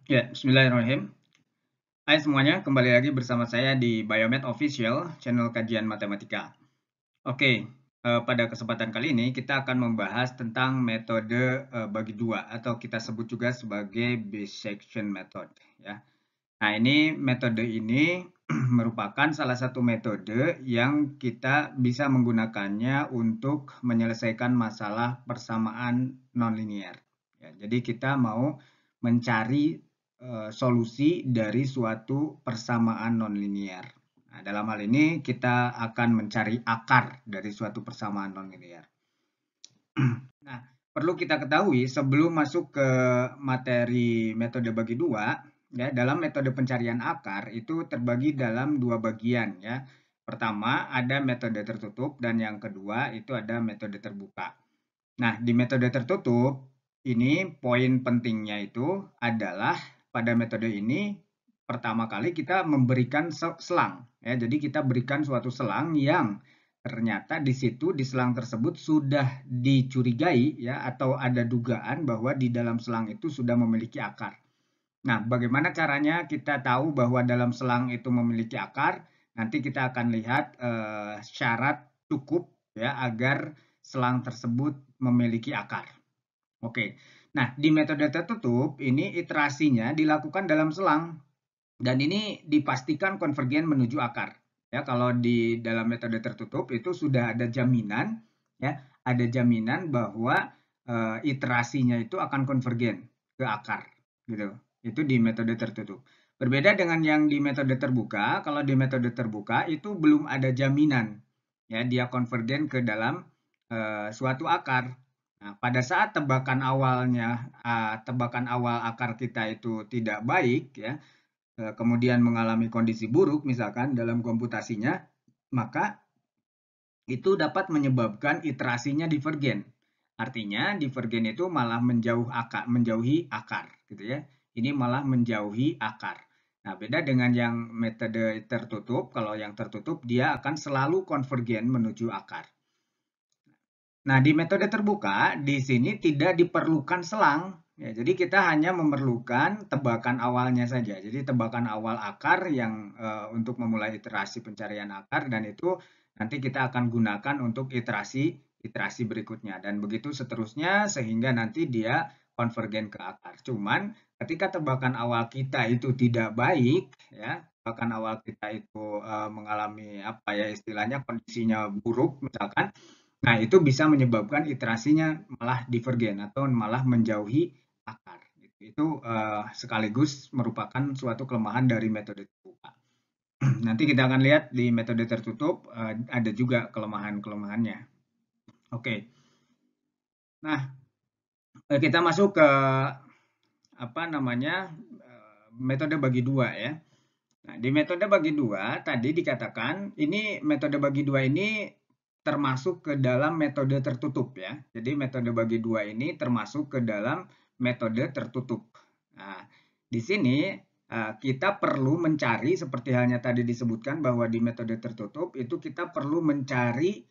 Ya, bismillahirrahmanirrahim. Hai semuanya, kembali lagi bersama saya di Biomed Official, channel kajian matematika. Oke, pada kesempatan kali ini kita akan membahas tentang metode bagi dua atau kita sebut juga sebagai bisection method. Ya. Nah, metode ini merupakan salah satu metode yang kita bisa menggunakannya untuk menyelesaikan masalah persamaan nonlinear. Ya, jadi kita mau mencari solusi dari suatu persamaan nonlinear. Nah, dalam hal ini kita akan mencari akar dari suatu persamaan nonlinear. Nah, perlu kita ketahui sebelum masuk ke materi metode bagi dua, ya, dalam metode pencarian akar itu terbagi dalam dua bagian, ya. Pertama ada metode tertutup dan yang kedua itu ada metode terbuka. Nah, di metode tertutup ini poin pentingnya itu adalah pada metode ini pertama kali kita memberikan selang, ya. Jadi kita berikan suatu selang yang ternyata di situ di selang tersebut sudah dicurigai, ya, atau ada dugaan bahwa di dalam selang itu sudah memiliki akar. Nah, bagaimana caranya kita tahu bahwa dalam selang itu memiliki akar? Nanti kita akan lihat syarat cukup, ya, agar selang tersebut memiliki akar. Oke. Nah, di metode tertutup ini iterasinya dilakukan dalam selang dan ini dipastikan konvergen menuju akar. Ya, kalau di dalam metode tertutup itu sudah ada jaminan, ya, ada jaminan bahwa iterasinya itu akan konvergen ke akar, gitu. Itu di metode tertutup. Berbeda dengan yang di metode terbuka, kalau di metode terbuka itu belum ada jaminan, ya, dia konvergen ke dalam suatu akar. Nah, pada saat tebakan awal akar kita itu tidak baik, ya, kemudian mengalami kondisi buruk misalkan dalam komputasinya, maka itu dapat menyebabkan iterasinya divergen. Artinya divergen itu malah menjauhi akar, gitu ya. Ini malah menjauhi akar. Nah, beda dengan yang metode tertutup, kalau yang tertutup dia akan selalu konvergen menuju akar. Nah, di metode terbuka, di sini tidak diperlukan selang. Ya, jadi kita hanya memerlukan tebakan awalnya saja. Jadi tebakan awal akar yang untuk memulai iterasi pencarian akar dan itu nanti kita akan gunakan untuk iterasi berikutnya dan begitu seterusnya sehingga nanti dia konvergen ke akar. Cuman ketika tebakan awal kita itu tidak baik, ya, tebakan awal kita itu mengalami apa ya istilahnya kondisinya buruk misalkan. Nah, itu bisa menyebabkan iterasinya malah divergen atau malah menjauhi akar. Itu sekaligus merupakan suatu kelemahan dari metode terbuka. Nanti kita akan lihat di metode tertutup ada juga kelemahan-kelemahannya. Oke. Nah, kita masuk ke apa namanya metode bagi dua, ya. Nah, di metode bagi dua tadi dikatakan ini metode bagi dua ini termasuk ke dalam metode tertutup, ya. Jadi metode bagi dua ini termasuk ke dalam metode tertutup. Nah, di sini kita perlu mencari seperti halnya tadi disebutkan bahwa di metode tertutup itu kita perlu mencari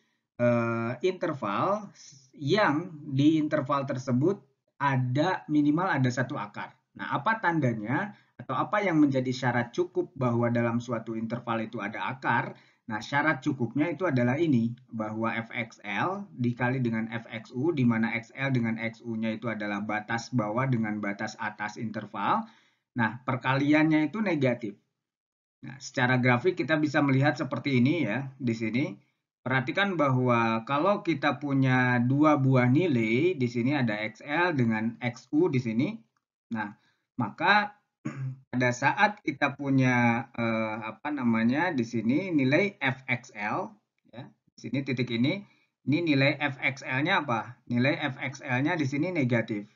interval yang di interval tersebut ada minimal ada satu akar. Nah, apa tandanya atau apa yang menjadi syarat cukup bahwa dalam suatu interval itu ada akar? Nah, syarat cukupnya itu adalah ini, bahwa fxl dikali dengan fxu, di mana xl dengan xu-nya itu adalah batas bawah dengan batas atas interval. Nah, perkaliannya itu negatif. Nah, secara grafik kita bisa melihat seperti ini, ya, di sini. Perhatikan bahwa kalau kita punya dua buah nilai, di sini ada xl dengan xu di sini. Nah, maka pada saat kita punya apa namanya di sini nilai fxl, ya, di sini titik ini nilai fxl-nya apa? Nilai fxl-nya di sini negatif,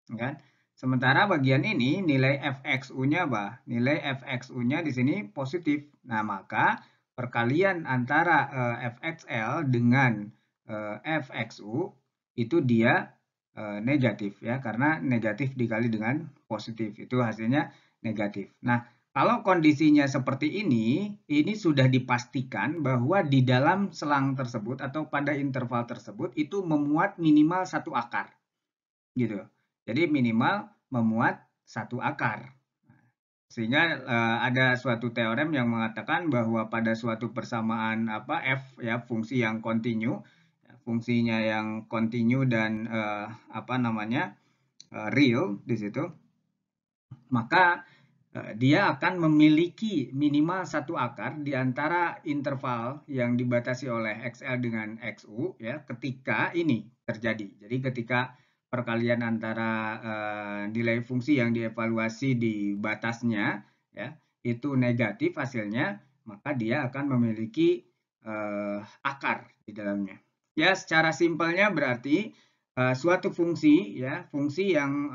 kan? Sementara bagian ini nilai fxu-nya apa? Nilai fxu-nya di sini positif. Nah, maka perkalian antara fxl dengan fxu itu dia negatif, ya, karena negatif dikali dengan positif itu hasilnya negatif. Nah, kalau kondisinya seperti ini sudah dipastikan bahwa di dalam selang tersebut atau pada interval tersebut itu memuat minimal satu akar, gitu. Jadi minimal memuat satu akar. Sehingga ada suatu teorem yang mengatakan bahwa pada suatu persamaan f ya, fungsi yang kontinu, fungsinya yang kontinu dan real di situ, maka dia akan memiliki minimal satu akar di antara interval yang dibatasi oleh XL dengan XU ya, ketika ini terjadi. Jadi ketika perkalian antara nilai fungsi yang dievaluasi di batasnya ya, itu negatif hasilnya, maka dia akan memiliki akar di dalamnya. Ya, secara simpelnya berarti suatu fungsi ya, fungsi yang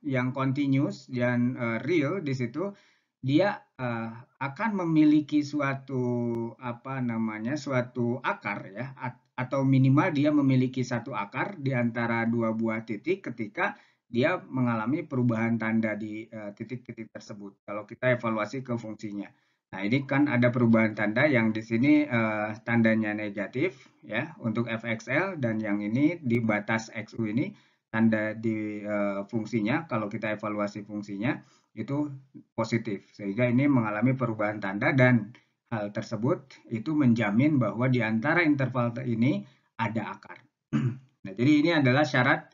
yang continuous dan real di situ, dia akan memiliki suatu suatu akar ya, atau minimal dia memiliki satu akar di antara dua buah titik ketika dia mengalami perubahan tanda di titik-titik tersebut kalau kita evaluasi ke fungsinya. Nah, ini kan ada perubahan tanda yang di sini tandanya negatif ya untuk fxl, dan yang ini di batas xu ini tanda di fungsinya kalau kita evaluasi fungsinya itu positif, sehingga ini mengalami perubahan tanda, dan hal tersebut itu menjamin bahwa di antara interval ini ada akar. Nah, jadi ini adalah syarat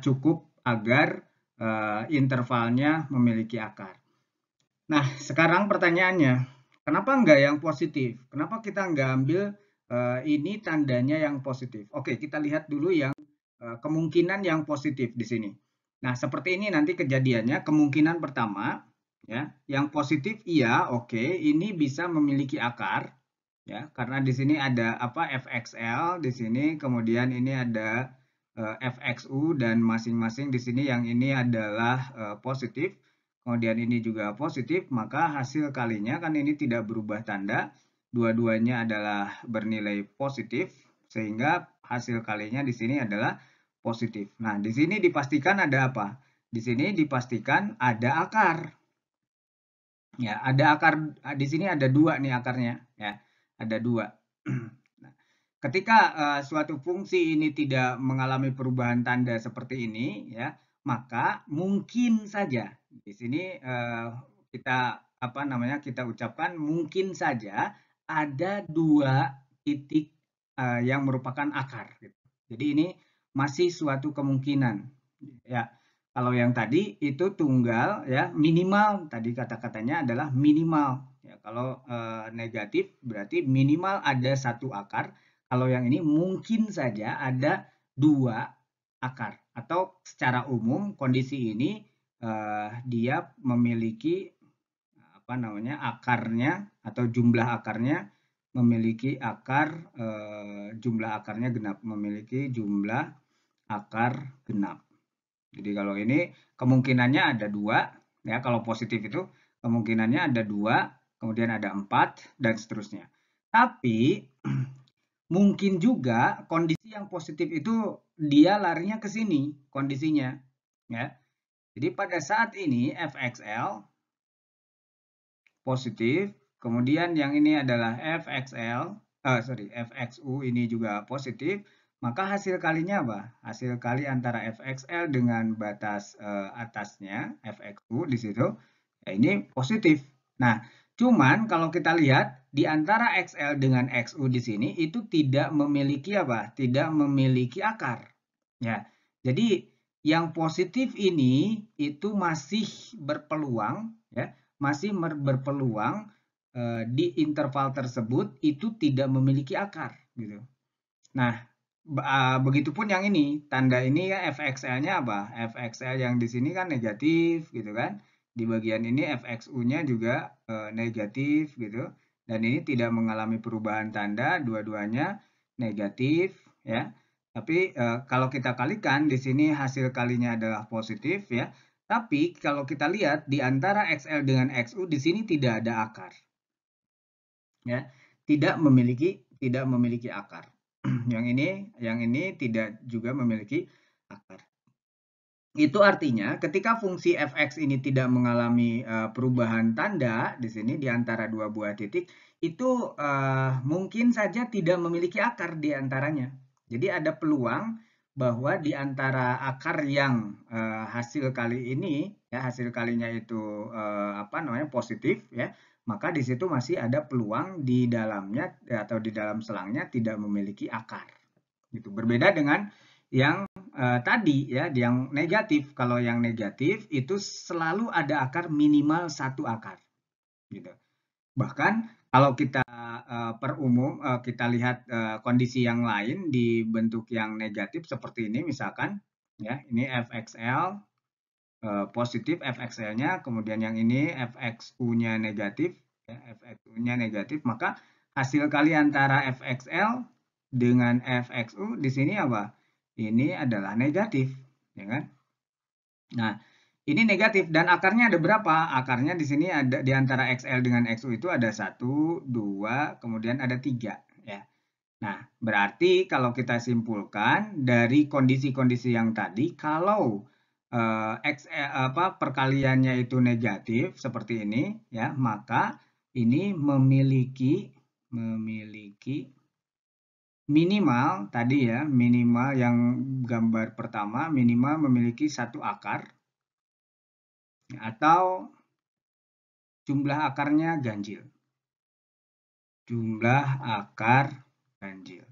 cukup agar intervalnya memiliki akar. Nah, sekarang pertanyaannya, kenapa enggak yang positif? Kenapa kita enggak ambil ini tandanya yang positif? Oke, kita lihat dulu yang kemungkinan yang positif di sini. Nah, seperti ini nanti kejadiannya. Kemungkinan pertama, ya, yang positif iya, oke, ini bisa memiliki akar, ya, karena di sini ada fxl di sini, kemudian ini ada fxu, dan masing-masing di sini yang ini adalah positif. Kemudian ini juga positif, maka hasil kalinya kan ini tidak berubah tanda, dua-duanya adalah bernilai positif, sehingga hasil kalinya di sini adalah positif. Nah, di sini dipastikan ada apa? Di sini dipastikan ada akar. Ya, ada akar, di sini ada dua nih akarnya, ya, ada dua. Nah, ketika suatu fungsi ini tidak mengalami perubahan tanda seperti ini, ya, maka mungkin saja di sini kita kita ucapkan mungkin saja ada dua titik yang merupakan akar. Gitu. Jadi ini masih suatu kemungkinan. Ya, kalau yang tadi itu tunggal, ya, minimal tadi kata-katanya adalah minimal. Ya, kalau negatif berarti minimal ada satu akar. Kalau yang ini mungkin saja ada dua akar, atau secara umum kondisi ini dia memiliki akarnya atau jumlah akarnya memiliki akar jumlah akarnya genap, memiliki jumlah akar genap. Jadi kalau ini kemungkinannya ada dua, ya, kalau positif itu kemungkinannya ada dua, kemudian ada 4 dan seterusnya. Tapi mungkin juga kondisi yang positif itu dia larinya ke sini kondisinya, ya. Jadi pada saat ini fxl positif, kemudian yang ini adalah fxu ini juga positif, maka hasil kalinya apa? Hasil kali antara fxl dengan batas atasnya fxu di situ, ya, ini positif. Nah, cuman kalau kita lihat di antara xl dengan xu di sini itu tidak memiliki apa? Tidak memiliki akar. Ya. Jadi yang positif ini itu masih berpeluang, ya, masih berpeluang di interval tersebut itu tidak memiliki akar gitu. Nah, begitupun yang ini, tanda ini ya fxl-nya apa? Fxl yang di sini kan negatif gitu kan. Di bagian ini fxu-nya juga negatif gitu. Dan ini tidak mengalami perubahan tanda, dua-duanya negatif ya. Tapi kalau kita kalikan di sini hasil kalinya adalah positif ya. Tapi kalau kita lihat di antara XL dengan XU di sini tidak ada akar. Ya, tidak memiliki akar. Yang ini tidak juga memiliki akar. Itu artinya ketika fungsi fx ini tidak mengalami perubahan tanda di sini di antara dua buah titik, itu mungkin saja tidak memiliki akar di antaranya. Jadi ada peluang bahwa di antara akar yang hasil kali ini ya hasil kalinya itu positif ya, maka di situ masih ada peluang di dalamnya atau di dalam selangnya tidak memiliki akar. Gitu. Berbeda dengan yang tadi ya, yang negatif. Kalau yang negatif itu selalu ada akar, minimal satu akar. Gitu. Bahkan kalau kita kita lihat kondisi yang lain di bentuk yang negatif seperti ini misalkan ya, ini FXL positif FXL-nya, kemudian yang ini FXU-nya negatif ya, FXU-nya negatif, maka hasil kali antara FXL dengan FXU di sini apa? Ini adalah negatif, ya kan? Nah, ini negatif dan akarnya ada berapa? Akarnya di sini ada di antara XL dengan XU itu ada 1, 2, kemudian ada 3 ya. Nah, berarti kalau kita simpulkan dari kondisi-kondisi yang tadi, kalau perkaliannya itu negatif seperti ini ya, maka ini memiliki minimal tadi ya, minimal yang gambar pertama minimal memiliki satu akar atau jumlah akarnya ganjil. Jumlah akar ganjil.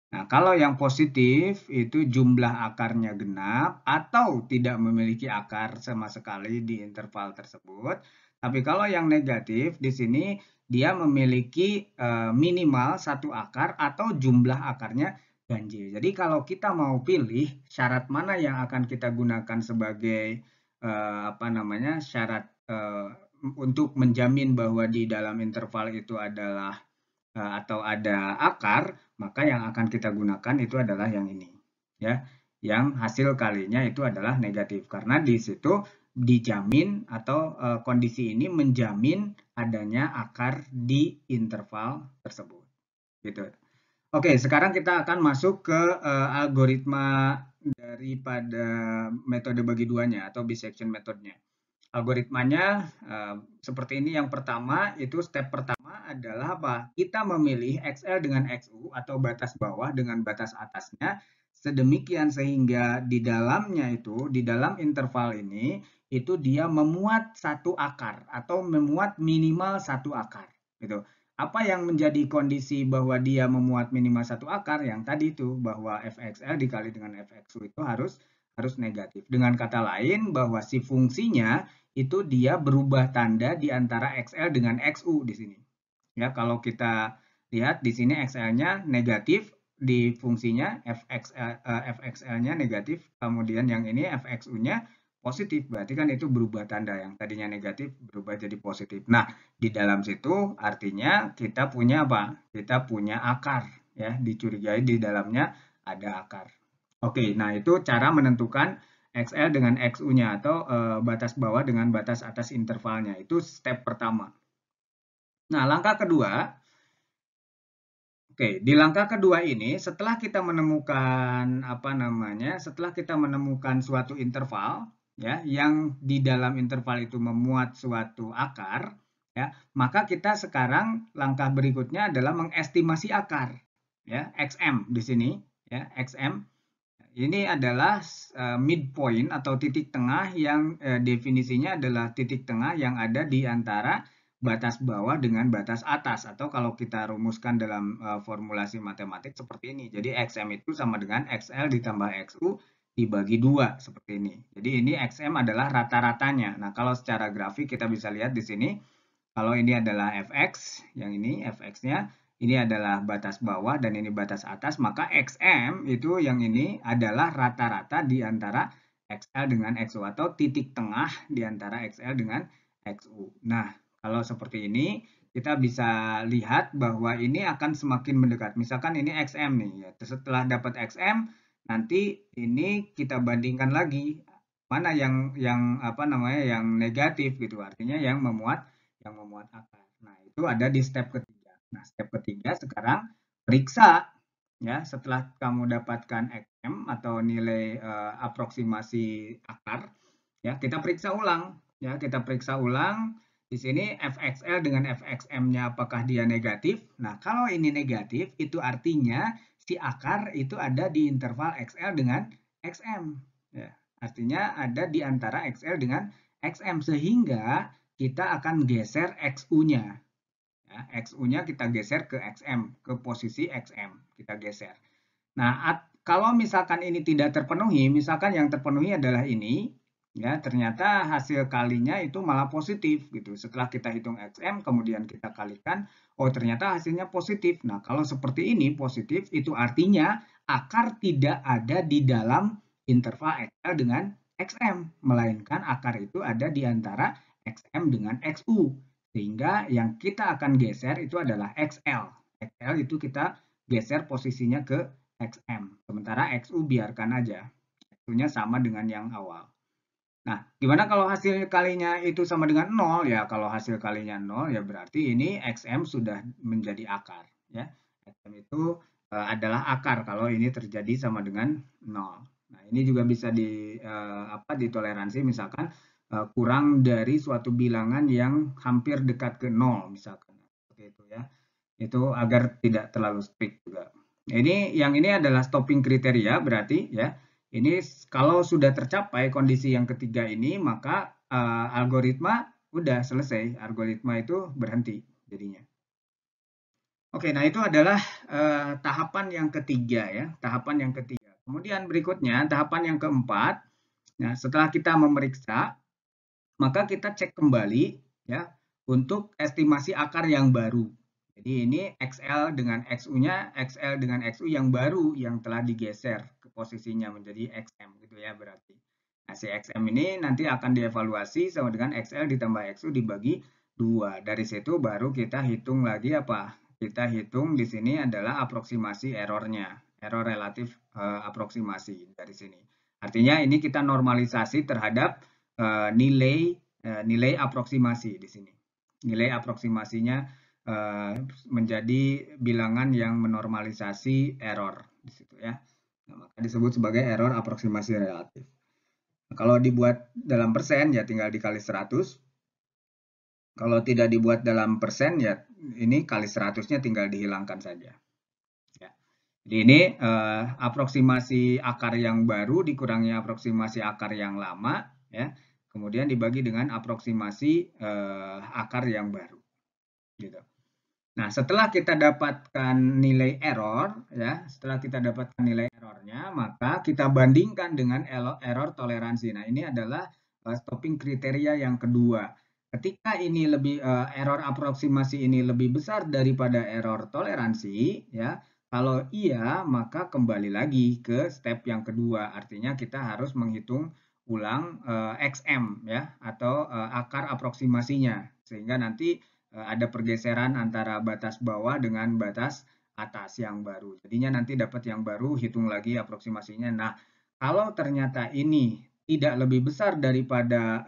Nah, kalau yang positif itu jumlah akarnya genap atau tidak memiliki akar sama sekali di interval tersebut. Tapi kalau yang negatif di sini dia memiliki minimal satu akar atau jumlah akarnya ganjil. Jadi kalau kita mau pilih syarat mana yang akan kita gunakan sebagai syarat untuk menjamin bahwa di dalam interval itu adalah atau ada akar, maka yang akan kita gunakan itu adalah yang ini ya, yang hasil kalinya itu adalah negatif karena di situ dijamin atau kondisi ini menjamin adanya akar di interval tersebut gitu. Oke, sekarang kita akan masuk ke algoritma daripada metode bagi duanya atau bisection metodenya. Algoritmanya seperti ini. Yang pertama itu step pertama adalah apa? Kita memilih XL dengan XU atau batas bawah dengan batas atasnya sedemikian sehingga di dalamnya itu di dalam interval ini itu dia memuat satu akar atau memuat minimal satu akar gitu. Apa yang menjadi kondisi bahwa dia memuat minimal satu akar? Yang tadi itu bahwa FXL dikali dengan FXU itu harus negatif. Dengan kata lain bahwa si fungsinya itu dia berubah tanda di antara XL dengan XU di sini. Ya, kalau kita lihat di sini XL-nya negatif di fungsinya, FXL-nya negatif, kemudian yang ini FXU-nya positif. Berarti kan itu berubah tanda, yang tadinya negatif berubah jadi positif. Nah, di dalam situ artinya kita punya apa? Kita punya akar ya, dicurigai di dalamnya ada akar. Oke, nah itu cara menentukan XL dengan XU-nya atau batas bawah dengan batas atas intervalnya. Itu step pertama. Nah, langkah kedua, di langkah kedua ini setelah kita menemukan setelah kita menemukan suatu interval ya yang di dalam interval itu memuat suatu akar ya, maka kita sekarang langkah berikutnya adalah mengestimasi akar ya, XM di sini ya, XM. Ini adalah midpoint atau titik tengah yang definisinya adalah titik tengah yang ada di antara batas bawah dengan batas atas, atau kalau kita rumuskan dalam formulasi matematik seperti ini. Jadi XM itu sama dengan XL ditambah XU dibagi 2 seperti ini. Jadi ini XM adalah rata-ratanya. Nah, kalau secara grafik kita bisa lihat di sini, kalau ini adalah FX, yang ini FX-nya, ini adalah batas bawah dan ini batas atas, maka XM itu yang ini adalah rata-rata di antara XL dengan XU atau titik tengah di antara XL dengan XU. Nah, kalau seperti ini kita bisa lihat bahwa ini akan semakin mendekat. Misalkan ini XM nih ya. Setelah dapat XM, nanti ini kita bandingkan lagi mana yang negatif gitu. Artinya yang memuat akar. Nah, itu ada di step ketiga. Nah, step ketiga sekarang periksa ya, setelah kamu dapatkan XM atau nilai aproksimasi akar ya, kita periksa ulang ya, kita periksa ulang di sini FXL dengan FXM-nya apakah dia negatif. Nah, kalau ini negatif itu artinya si akar itu ada di interval XL dengan XM. Ya, artinya ada di antara XL dengan XM, sehingga kita akan geser XU-nya. Ya, XU-nya kita geser ke XM, ke posisi XM kita geser. Nah, kalau misalkan ini tidak terpenuhi, misalkan yang terpenuhi adalah ini, ya ternyata hasil kalinya itu malah positif gitu. Setelah kita hitung XM, kemudian kita kalikan, oh ternyata hasilnya positif. Nah, kalau seperti ini positif, itu artinya akar tidak ada di dalam interval XL dengan XM, melainkan akar itu ada di antara XM dengan XU. Sehingga yang kita akan geser itu adalah XL. XL itu kita geser posisinya ke XM. Sementara XU biarkan aja. XU-nya sama dengan yang awal. Nah, gimana kalau hasil kalinya itu sama dengan 0? Ya, kalau hasil kalinya 0, ya berarti ini XM sudah menjadi akar. Ya, XM itu adalah akar kalau ini terjadi sama dengan 0. Nah, ini juga bisa ditoleransi misalkan kurang dari suatu bilangan yang hampir dekat ke 0 misalkan. Seperti itu ya. Itu agar tidak terlalu strict juga. Yang ini adalah stopping kriteria berarti ya. Ini kalau sudah tercapai kondisi yang ketiga ini, maka algoritma udah selesai. Algoritma itu berhenti jadinya. Oke, nah itu adalah tahapan yang ketiga ya, tahapan yang ketiga. Kemudian berikutnya tahapan yang keempat. Nah, setelah kita memeriksa, maka kita cek kembali ya untuk estimasi akar yang baru. Jadi ini XL dengan XU-nya, XL dengan XU yang baru yang telah digeser ke posisinya menjadi XM gitu ya berarti. Nah, si XM ini nanti akan dievaluasi sama dengan XL ditambah XU dibagi 2. Dari situ baru kita hitung lagi apa? Kita hitung di sini adalah aproksimasi errornya, error relatif aproksimasi dari sini. Artinya ini kita normalisasi terhadap nilai aproksimasi di sini. Nilai aproksimasinya menjadi bilangan yang menormalisasi error di situ ya. Nah, maka disebut sebagai error aproksimasi relatif. Nah, kalau dibuat dalam persen ya tinggal dikali 100. Kalau tidak dibuat dalam persen ya ini kali 100-nya tinggal dihilangkan saja. Ya. Jadi ini aproksimasi akar yang baru dikurangi aproksimasi akar yang lama ya. Kemudian dibagi dengan aproksimasi akar yang baru. Gitu. Nah, setelah kita dapatkan nilai error, ya, setelah kita dapatkan nilai errornya, maka kita bandingkan dengan error toleransi. Nah, ini adalah stopping kriteria yang kedua. Ketika ini error aproksimasi ini lebih besar daripada error toleransi, ya, kalau iya, maka kembali lagi ke step yang kedua. Artinya kita harus menghitung ulang XM, ya, atau akar aproksimasinya, sehingga nanti ada pergeseran antara batas bawah dengan batas atas yang baru. Jadinya nanti dapat yang baru, hitung lagi aproksimasinya. Nah, kalau ternyata ini tidak lebih besar daripada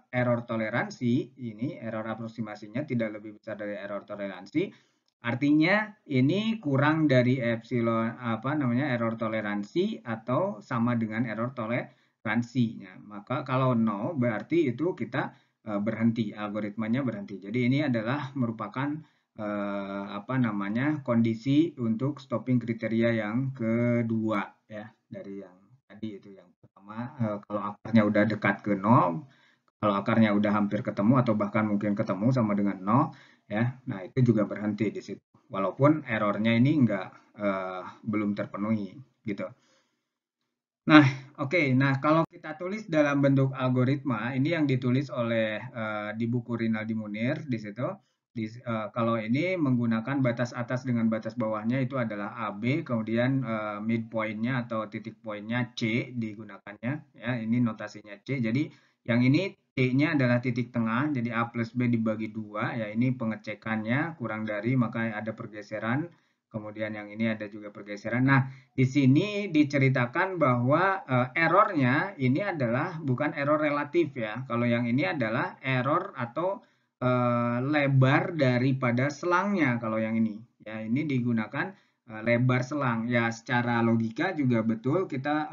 error toleransi, ini error aproksimasinya tidak lebih besar dari error toleransi, artinya ini kurang dari epsilon error toleransi atau sama dengan error toleransinya. Maka kalau 0 berarti itu kita berhenti, algoritmanya berhenti. Jadi ini adalah merupakan kondisi untuk stopping kriteria yang kedua ya dari yang tadi itu. Yang pertama kalau akarnya udah dekat ke 0, kalau akarnya udah hampir ketemu atau bahkan mungkin ketemu sama dengan 0 ya. Nah, itu juga berhenti di situ. Walaupun errornya ini belum terpenuhi gitu. Nah, oke. Nah, kalau kita tulis dalam bentuk algoritma, ini yang ditulis oleh di buku Rinaldi Munir di situ. Kalau ini menggunakan batas atas dengan batas bawahnya itu adalah AB, kemudian midpoint-nya atau titik poinnya C digunakannya. Ya, ini notasinya C. Jadi yang ini C-nya adalah titik tengah, jadi A plus B dibagi 2. Ya, ini pengecekannya kurang dari, maka ada pergeseran. Kemudian yang ini ada juga pergeseran. Nah, di sini diceritakan bahwa errornya ini adalah bukan error relatif ya. Kalau yang ini adalah error atau lebar daripada selangnya kalau yang ini. Ya, ini digunakan lebar selang. Ya, secara logika juga betul kita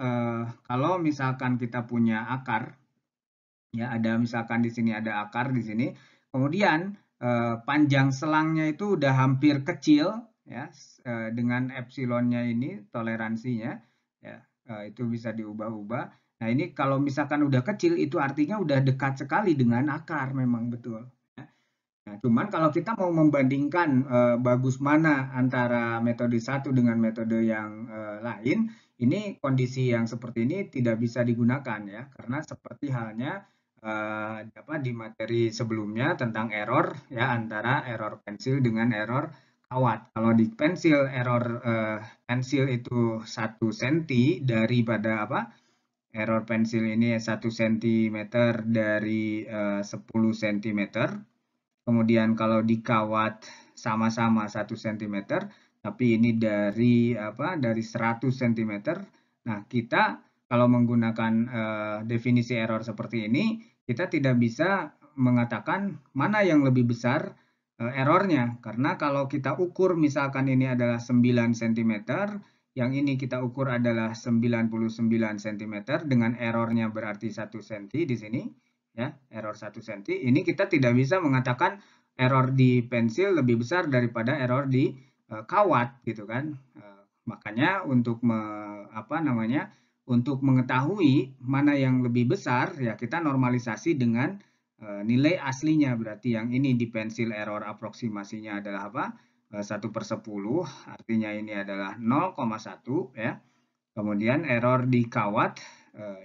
kalau misalkan kita punya akar ya, ada misalkan di sini ada akar di sini. Kemudian panjang selangnya itu udah hampir kecil ya, dengan epsilonnya ini toleransinya, ya, itu bisa diubah-ubah. Nah, ini kalau misalkan udah kecil itu artinya udah dekat sekali dengan akar, memang betul. Nah, cuman kalau kita mau membandingkan bagus mana antara metode satu dengan metode yang lain, ini kondisi yang seperti ini tidak bisa digunakan ya, karena seperti halnya di materi sebelumnya tentang error ya, antara error pensil dengan error kawat. Kalau di pensil error pensil itu 1 cm daripada error pensil ini 1 cm dari 10 cm. Kemudian kalau dikawat sama-sama 1 cm, tapi ini dari 100 cm. Nah, kita kalau menggunakan definisi error seperti ini, kita tidak bisa mengatakan mana yang lebih besar errornya. Karena kalau kita ukur misalkan ini adalah 9 cm, yang ini kita ukur adalah 99 cm dengan errornya berarti 1 cm di sini. Ya, error 1 cm, ini kita tidak bisa mengatakan error di pensil lebih besar daripada error di kawat gitu kan. Makanya untuk untuk mengetahui mana yang lebih besar ya kita normalisasi dengan nilai aslinya. Berarti yang ini di pensil error aproksimasinya adalah 1/10, artinya ini adalah 0,1 ya. Kemudian error di kawat,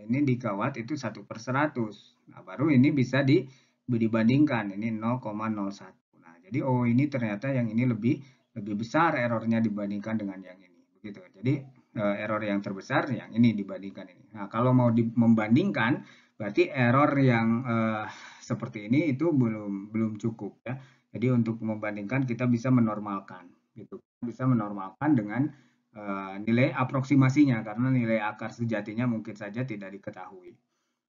ini di kawat itu 1/100. Nah, baru ini bisa dibandingkan, ini 0,01. Nah, jadi ini ternyata yang ini lebih besar errornya dibandingkan dengan yang ini. Begitu. Jadi error yang terbesar yang ini dibandingkan ini. Nah, kalau mau membandingkan, berarti error yang seperti ini itu belum cukup ya. Jadi untuk membandingkan kita bisa menormalkan, gitu. Bisa menormalkan dengan nilai aproksimasinya karena nilai akar sejatinya mungkin saja tidak diketahui.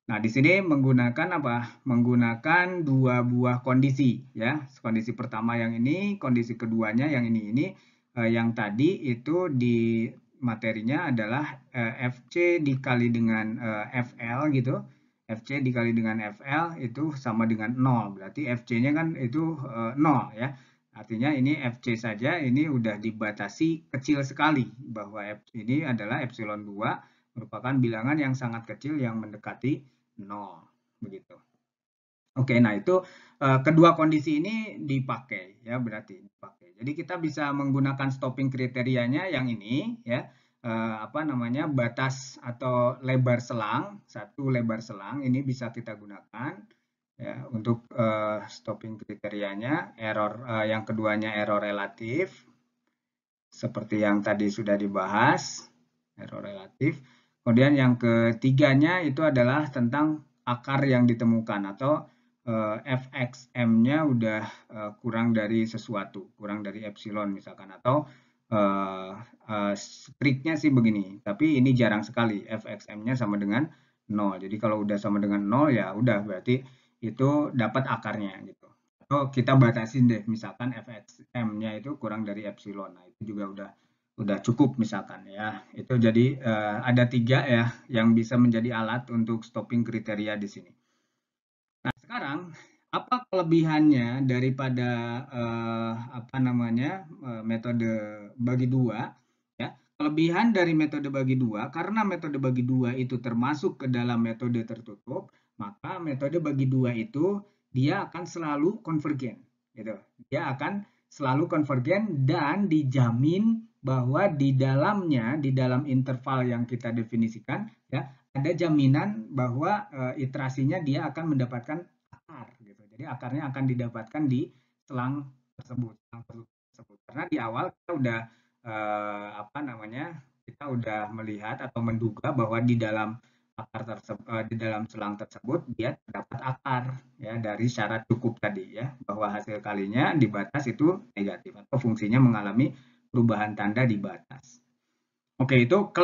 Nah, di sini menggunakan Menggunakan dua buah kondisi ya. Kondisi pertama yang ini, kondisi keduanya yang ini. Yang tadi itu di materinya adalah FC dikali dengan FL gitu. FC dikali dengan FL itu sama dengan 0. Berarti FC-nya kan itu 0 ya. Artinya ini FC saja ini udah dibatasi kecil sekali, bahwa ini adalah epsilon 2 merupakan bilangan yang sangat kecil yang mendekati 0 begitu. Oke, nah itu kedua kondisi ini dipakai ya, berarti dipakai. Jadi kita bisa menggunakan stopping kriterianya yang ini ya, batas atau lebar selang, satu lebar selang ini bisa kita gunakan ya untuk stopping kriterianya. Error yang keduanya error relatif seperti yang tadi sudah dibahas, error relatif. Kemudian yang ketiganya itu adalah tentang akar yang ditemukan atau fxm-nya udah kurang dari sesuatu, kurang dari epsilon misalkan, atau striknya sih begini, tapi ini jarang sekali, fxm-nya sama dengan 0. Jadi kalau udah sama dengan 0 ya udah berarti itu dapat akarnya gitu. Atau kita batasin deh, misalkan fxm-nya itu kurang dari epsilon. Nah, itu juga udah cukup misalkan ya. Itu jadi ada 3 ya yang bisa menjadi alat untuk stopping kriteria di sini. Nah, sekarang apa kelebihannya daripada metode bagi dua ya? Kelebihan dari metode bagi dua, karena metode bagi dua itu termasuk ke dalam metode tertutup, maka metode bagi dua itu dia akan selalu konvergen gitu. Dia akan selalu konvergen dan dijamin bahwa di dalamnya, di dalam interval yang kita definisikan ya, ada jaminan bahwa iterasinya dia akan mendapatkan akar gitu. Jadi akarnya akan didapatkan di selang tersebut, karena di awal kita udah kita udah melihat atau menduga bahwa di dalam akar di dalam selang tersebut dia terdapat akar ya, dari syarat cukup tadi ya, bahwa hasil kalinya di batas itu negatif atau fungsinya mengalami perubahan tanda di batas. Oke, itu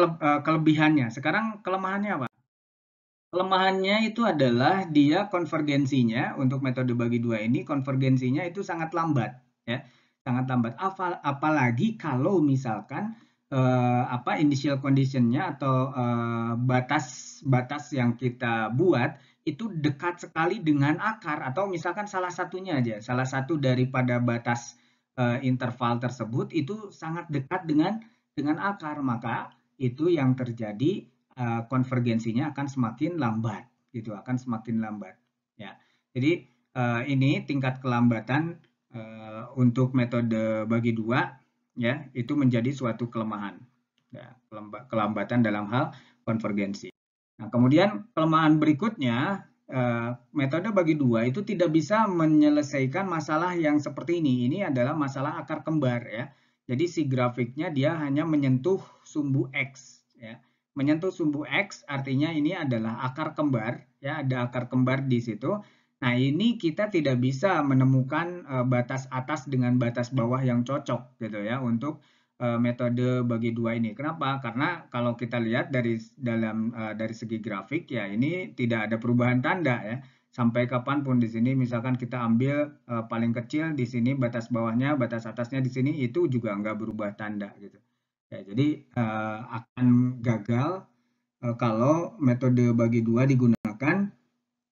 kelebihannya. Sekarang kelemahannya apa? Kelemahannya itu adalah dia konvergensinya untuk metode bagi dua ini, konvergensinya itu sangat lambat ya, sangat lambat. Apalagi kalau misalkan initial conditionnya atau batas yang kita buat itu dekat sekali dengan akar, atau misalkan salah satunya aja, salah satu daripada batas interval tersebut itu sangat dekat dengan akar, maka itu yang terjadi konvergensinya akan semakin lambat, gitu, akan semakin lambat. Ya, jadi ini tingkat kelambatan untuk metode bagi dua, ya, itu menjadi suatu kelemahan, ya, kelambatan dalam hal konvergensi. Nah, kemudian kelemahan berikutnya, metode bagi dua itu tidak bisa menyelesaikan masalah yang seperti ini. Ini adalah masalah akar kembar, ya. Jadi si grafiknya dia hanya menyentuh sumbu X, ya. Menyentuh sumbu X artinya ini adalah akar kembar, ya, ada akar kembar di situ. Nah, ini kita tidak bisa menemukan batas atas dengan batas bawah yang cocok, gitu ya, untuk metode bagi dua ini. Kenapa? Karena kalau kita lihat dari segi grafik, ya, ini tidak ada perubahan tanda, ya. Sampai kapanpun di sini, misalkan kita ambil paling kecil di sini batas bawahnya, batas atasnya di sini, itu juga nggak berubah tanda, gitu. Ya, jadi akan gagal kalau metode bagi dua digunakan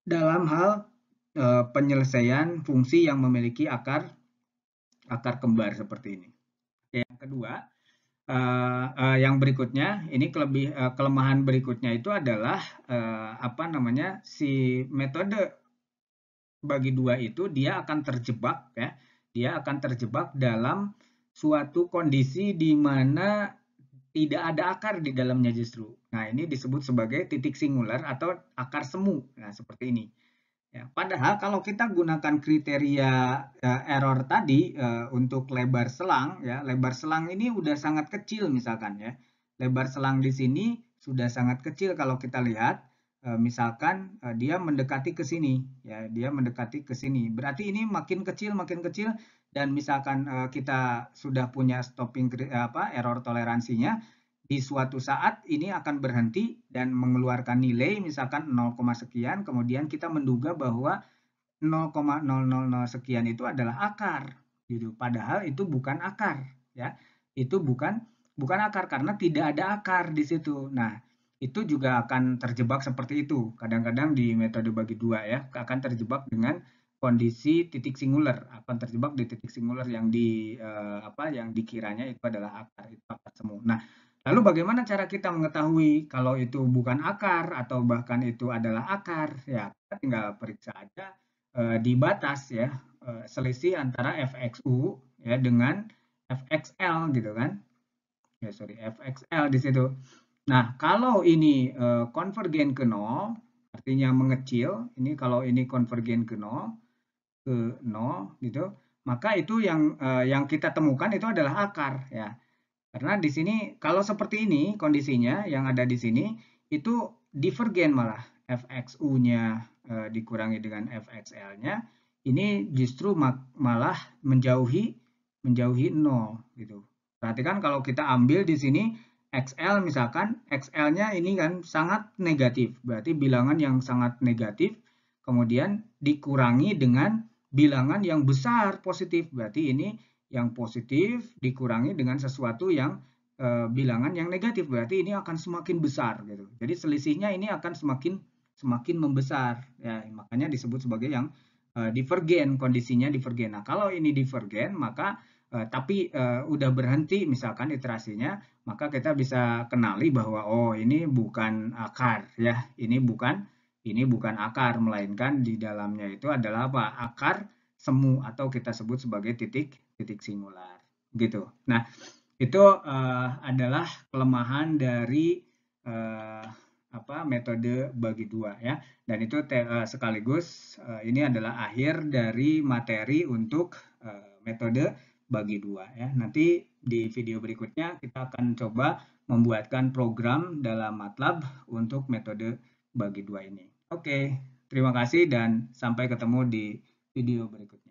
dalam hal penyelesaian fungsi yang memiliki akar kembar seperti ini. Yang kedua, yang berikutnya, ini kelemahan berikutnya itu adalah si metode bagi dua itu dia akan terjebak, ya, dia akan terjebak dalam suatu kondisi di mana tidak ada akar di dalamnya justru. Nah, ini disebut sebagai titik singular atau akar semu. Nah, seperti ini. Ya, padahal kalau kita gunakan kriteria error tadi untuk lebar selang, ya, lebar selang ini udah sangat kecil misalkan, ya. Lebar selang di sini sudah sangat kecil kalau kita lihat, misalkan dia mendekati ke sini, ya, dia mendekati ke sini. Berarti ini makin kecil dan misalkan kita sudah punya stopping error toleransinya, di suatu saat ini akan berhenti dan mengeluarkan nilai misalkan 0, sekian, kemudian kita menduga bahwa 0,000 sekian itu adalah akar, gitu. Padahal itu bukan akar, ya. Itu bukan akar karena tidak ada akar di situ. Nah, itu juga akan terjebak seperti itu. Kadang-kadang di metode bagi dua, ya, akan terjebak dengan kondisi titik singular, akan terjebak di titik singular yang yang dikiranya itu adalah akar, itu akar semu. Nah, lalu bagaimana cara kita mengetahui kalau itu bukan akar atau bahkan itu adalah akar? Ya, kita tinggal periksa aja di batas, ya, selisih antara fxu, ya, dengan fxl, gitu kan? Ya, sorry, fxl di situ. Nah, kalau ini konvergen ke 0, artinya mengecil, ini kalau ini konvergen ke 0, gitu, maka itu yang kita temukan itu adalah akar, ya. Karena di sini kalau seperti ini kondisinya yang ada di sini itu divergen, malah fxu-nya dikurangi dengan fxl-nya, ini justru malah menjauhi 0, gitu. Perhatikan kalau kita ambil di sini xl, misalkan xl-nya ini kan sangat negatif, berarti bilangan yang sangat negatif, kemudian dikurangi dengan bilangan yang besar positif, berarti ini yang positif dikurangi dengan sesuatu yang bilangan yang negatif, berarti ini akan semakin besar, gitu. Jadi selisihnya ini akan semakin membesar, ya, makanya disebut sebagai yang divergen, kondisinya divergen. Nah, kalau ini divergen maka tapi udah berhenti misalkan iterasinya, maka kita bisa kenali bahwa oh, ini bukan akar, ya, ini bukan akar, melainkan di dalamnya itu adalah apa? Akar semu atau kita sebut sebagai titik singular, gitu. Nah, itu adalah kelemahan dari metode bagi dua, ya. Dan itu sekaligus ini adalah akhir dari materi untuk metode bagi dua, ya. Nanti di video berikutnya kita akan coba membuatkan program dalam MATLAB untuk metode bagi dua ini. Oke, terima kasih dan sampai ketemu di video berikutnya.